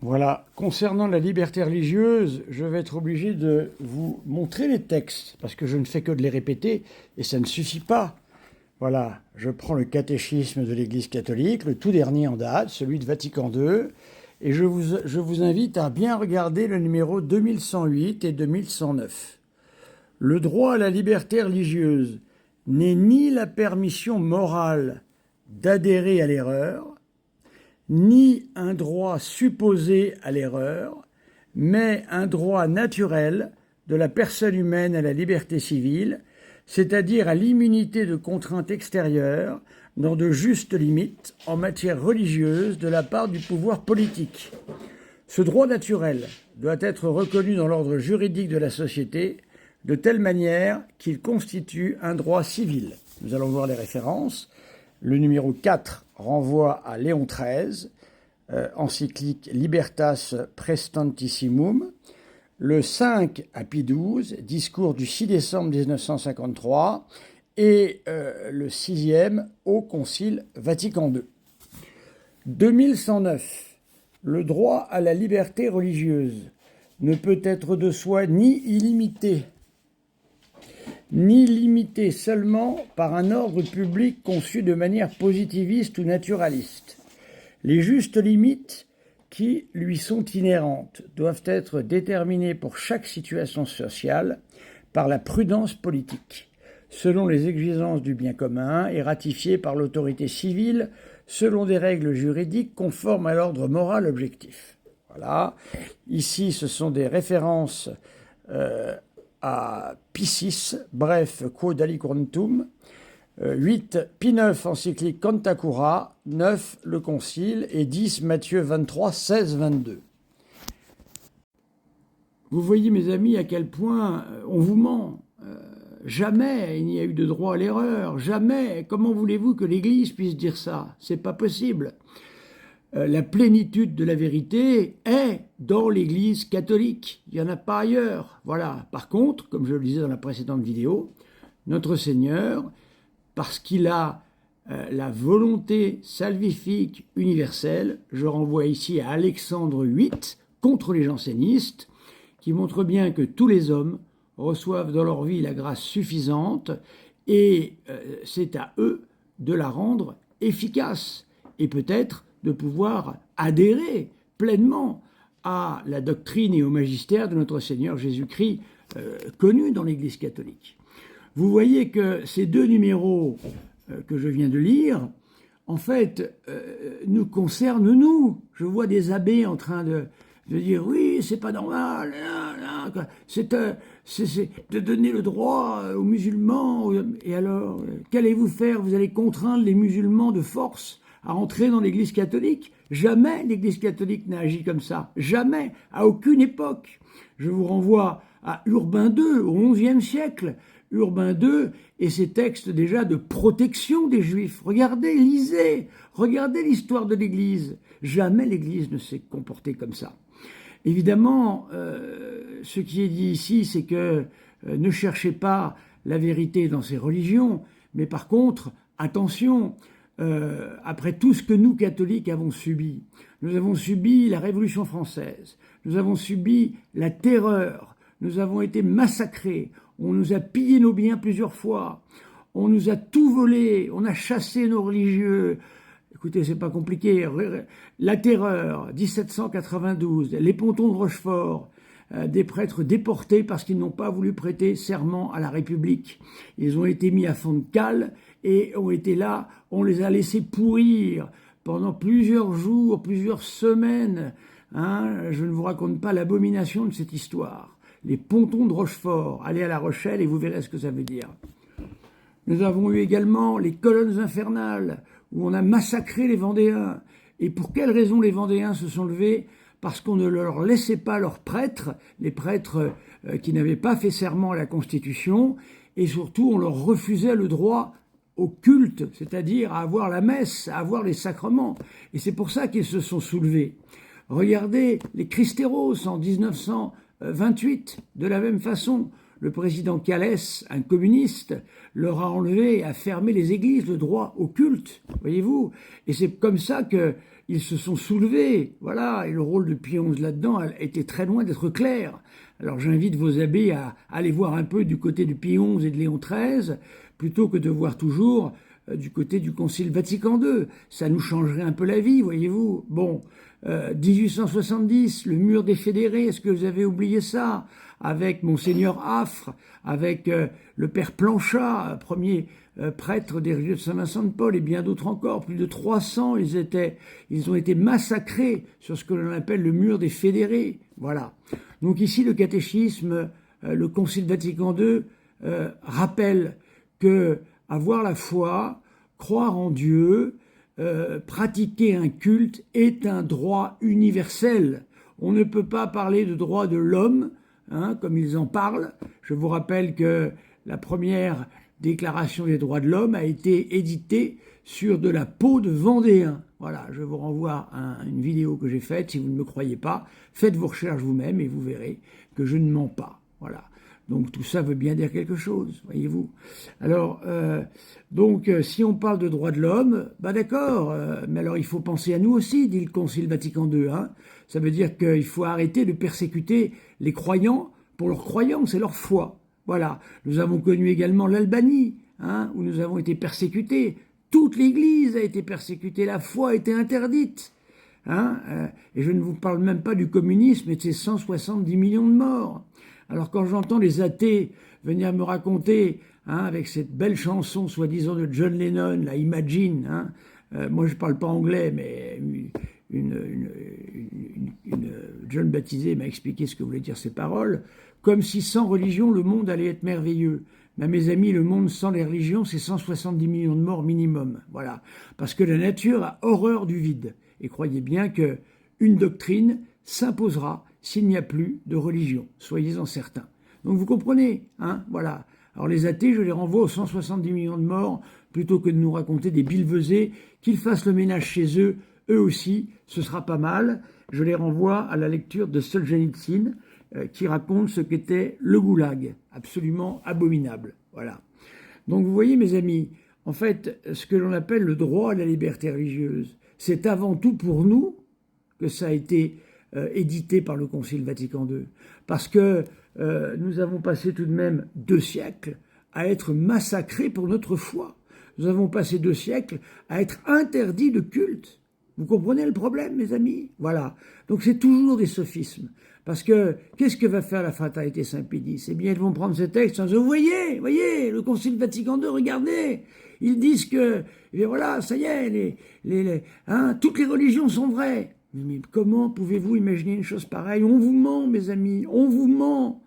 Voilà. Concernant la liberté religieuse, je vais être obligé de vous montrer les textes, parce que je ne fais que de les répéter, et ça ne suffit pas. Voilà, je prends le catéchisme de l'Église catholique, le tout dernier en date, celui de Vatican II, et je vous invite à bien regarder le numéro 2108 et 2109. Le droit à la liberté religieuse n'est ni la permission morale d'adhérer à l'erreur, ni un droit supposé à l'erreur, mais un droit naturel de la personne humaine à la liberté civile, c'est-à-dire à l'immunité de contraintes extérieures dans de justes limites en matière religieuse de la part du pouvoir politique. Ce droit naturel doit être reconnu dans l'ordre juridique de la société de telle manière qu'il constitue un droit civil. Nous allons voir les références. Le numéro 4 renvoie à Léon XIII, encyclique Libertas Prestantissimum. Le 5 à Pie XII, discours du 6 décembre 1953. Et le 6e au Concile Vatican II. 2109. Le droit à la liberté religieuse ne peut être de soi ni illimité, ni limité seulement par un ordre public conçu de manière positiviste ou naturaliste. Les justes limites qui lui sont inhérentes doivent être déterminées pour chaque situation sociale par la prudence politique, selon les exigences du bien commun et ratifiées par l'autorité civile selon des règles juridiques conformes à l'ordre moral objectif. Voilà. Ici, ce sont des références à Pie VI, bref, Quod aliquantum, 8, Pie IX, encyclique Canta Cura, 9, le Concile, et 10, Matthieu 23, 16, 22. Vous voyez, mes amis, à quel point on vous ment. Jamais il n'y a eu de droit à l'erreur, jamais. Comment voulez-vous que l'Église puisse dire ça? C'est pas possible. La plénitude de la vérité est dans l'Église catholique. Il n'y en a pas ailleurs. Voilà. Par contre, comme je le disais dans la précédente vidéo, notre Seigneur, parce qu'il a la volonté salvifique universelle, je renvoie ici à Alexandre VIII, contre les jansénistes, qui montre bien que tous les hommes reçoivent dans leur vie la grâce suffisante et c'est à eux de la rendre efficace et peut-être de pouvoir adhérer pleinement à la doctrine et au magistère de notre Seigneur Jésus-Christ connu dans l'Église catholique. Vous voyez que ces deux numéros que je viens de lire, en fait, nous concernent nous. Je vois des abbés en train de dire oui, c'est pas normal, c'est de donner le droit aux musulmans. Et alors, qu'allez-vous faire? Vous allez contraindre les musulmans de force à entrer dans l'Église catholique? Jamais l'Église catholique n'a agi comme ça. Jamais, à aucune époque. Je vous renvoie à Urbain II, au XIe siècle. Urbain II et ses textes déjà de protection des Juifs. Regardez, lisez, regardez l'histoire de l'Église. Jamais l'Église ne s'est comportée comme ça. Évidemment, ce qui est dit ici, c'est que ne cherchez pas la vérité dans ces religions, mais par contre, attention, après tout ce que nous, catholiques, avons subi, nous avons subi la Révolution française, nous avons subi la terreur, nous avons été massacrés, on nous a pillé nos biens plusieurs fois, on nous a tout volé, on a chassé nos religieux. Écoutez, c'est pas compliqué. La terreur, 1792, les pontons de Rochefort, des prêtres déportés parce qu'ils n'ont pas voulu prêter serment à la République. Ils ont été mis à fond de cale et ont été là, on les a laissés pourrir pendant plusieurs jours, plusieurs semaines. Je ne vous raconte pas l'abomination de cette histoire. Les pontons de Rochefort, allez à La Rochelle et vous verrez ce que ça veut dire. Nous avons eu également les colonnes infernales, où on a massacré les Vendéens. Et pour quelle raison les Vendéens se sont levés? Parce qu'on ne leur laissait pas leurs prêtres, les prêtres qui n'avaient pas fait serment à la Constitution, et surtout on leur refusait le droit au culte, c'est-à-dire à avoir la messe, à avoir les sacrements. Et c'est pour ça qu'ils se sont soulevés. Regardez les Christéros en 1928, de la même façon. Le président Calès, un communiste, leur a enlevé et a fermé les églises, le droit au culte, voyez-vous. Et c'est comme ça qu'ils ils se sont soulevés, voilà, et le rôle de Pie XI là-dedans était très loin d'être clair. Alors j'invite vos abbés à aller voir un peu du côté de Pie XI et de Léon XIII, plutôt que de voir toujours du côté du Concile Vatican II. Ça nous changerait un peu la vie, voyez-vous. Bon, 1870, le mur des fédérés, est-ce que vous avez oublié ça? Avec Monseigneur Affre, avec le père Planchat, premier prêtre des religieux de Saint-Vincent-de-Paul, et bien d'autres encore, plus de 300, ils ont été massacrés sur ce que l'on appelle le mur des fédérés. Voilà. Donc ici, le catéchisme, le Concile Vatican II rappelle que avoir la foi, croire en Dieu, pratiquer un culte est un droit universel. On ne peut pas parler de droit de l'homme, comme ils en parlent. Je vous rappelle que la première déclaration des droits de l'homme a été éditée sur de la peau de Vendéen. Voilà, je vous renvoie à une vidéo que j'ai faite. Si vous ne me croyez pas, faites vos recherches vous-même et vous verrez que je ne mens pas. Voilà. Donc tout ça veut bien dire quelque chose, voyez-vous. Alors, si on parle de droits de l'homme, bah d'accord, mais alors il faut penser à nous aussi, dit le Concile Vatican II. Ça veut dire qu'il faut arrêter de persécuter les croyants pour leur croyance et leur foi. Voilà. Nous avons connu également l'Albanie, où nous avons été persécutés. Toute l'Église a été persécutée, la foi a été interdite. Et je ne vous parle même pas du communisme et de ses 170 millions de morts. Alors quand j'entends les athées venir me raconter, avec cette belle chanson soi-disant de John Lennon, la Imagine, moi je ne parle pas anglais, mais une jeune baptisée m'a expliqué ce que voulaient dire ces paroles, comme si sans religion le monde allait être merveilleux. Mais mes amis, le monde sans les religions, c'est 170 millions de morts minimum. Voilà. Parce que la nature a horreur du vide. Et croyez bien qu'une doctrine s'imposera s'il n'y a plus de religion. Soyez-en certains. Donc vous comprenez, voilà. Alors les athées, je les renvoie aux 170 millions de morts, plutôt que de nous raconter des billevesées, qu'ils fassent le ménage chez eux, eux aussi, ce sera pas mal. Je les renvoie à la lecture de Solzhenitsyn, qui raconte ce qu'était le goulag, absolument abominable. Voilà. Donc vous voyez, mes amis, en fait, ce que l'on appelle le droit à la liberté religieuse, c'est avant tout pour nous que ça a été édité par le Concile Vatican II. Parce que nous avons passé tout de même 2 siècles à être massacrés pour notre foi. Nous avons passé 2 siècles à être interdits de culte. Vous comprenez le problème, mes amis? Voilà. Donc c'est toujours des sophismes. Parce que, qu'est-ce que va faire la Fraternité Saint-Pédis? Eh bien, ils vont prendre ces textes en disant, vous voyez, le Concile Vatican II, regardez, ils disent que, eh bien voilà, ça y est, toutes les religions sont vraies. Mais comment pouvez-vous imaginer une chose pareille? On vous ment, mes amis, on vous ment.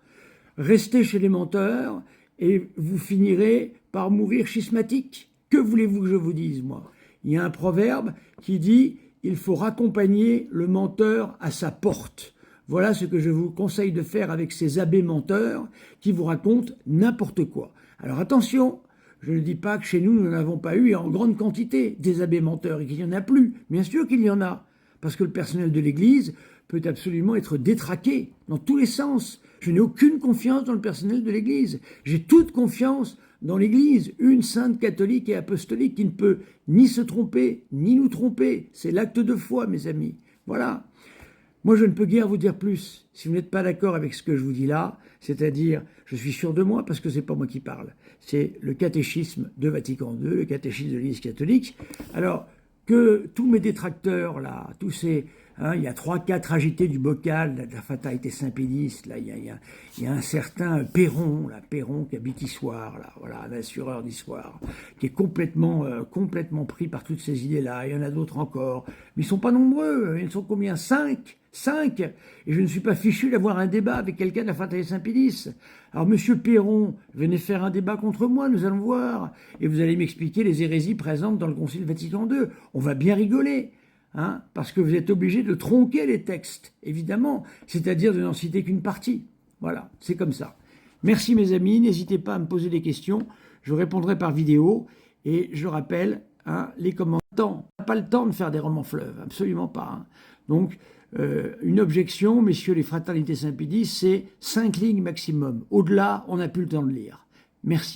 Restez chez les menteurs et vous finirez par mourir schismatique. Que voulez-vous que je vous dise, moi? Il y a un proverbe qui dit « Il faut raccompagner le menteur à sa porte ». Voilà ce que je vous conseille de faire avec ces abbés menteurs qui vous racontent n'importe quoi. Alors attention, je ne dis pas que chez nous, nous n'avons pas eu en grande quantité des abbés menteurs et qu'il n'y en a plus. Bien sûr qu'il y en a, parce que le personnel de l'Église peut absolument être détraqué dans tous les sens. Je n'ai aucune confiance dans le personnel de l'Église. J'ai toute confiance dans l'Église, une sainte catholique et apostolique qui ne peut ni se tromper, ni nous tromper. C'est l'acte de foi, mes amis. Voilà. Moi, je ne peux guère vous dire plus. Si vous n'êtes pas d'accord avec ce que je vous dis là, c'est-à-dire, je suis sûr de moi parce que c'est pas moi qui parle. C'est le catéchisme de Vatican II, le catéchisme de l'Église catholique. Alors, que tous mes détracteurs, là, tous ces... il y a 3-4 agités du bocal, de la Fraternité Saint-Pédis, là, il y a un certain Perron, qui habite Issoire, là, voilà, un assureur d'Issoire, qui est complètement pris par toutes ces idées-là. Il y en a d'autres encore. Mais ils ne sont pas nombreux. Ils sont combien? 5. Et je ne suis pas fichu d'avoir un débat avec quelqu'un de la Fraternité Saint-Pédis. Alors, monsieur Perron, venez faire un débat contre moi, nous allons voir. Et vous allez m'expliquer les hérésies présentes dans le Concile Vatican II. On va bien rigoler. Parce que vous êtes obligé de tronquer les textes, évidemment, c'est-à-dire de n'en citer qu'une partie. Voilà, c'est comme ça. Merci mes amis, n'hésitez pas à me poser des questions, je répondrai par vidéo, et je rappelle, les commentaires. On n'a pas le temps de faire des romans fleuves, absolument pas. Donc, une objection, messieurs les fraternités Saint-Pédis, c'est 5 lignes maximum. Au-delà, on n'a plus le temps de lire. Merci.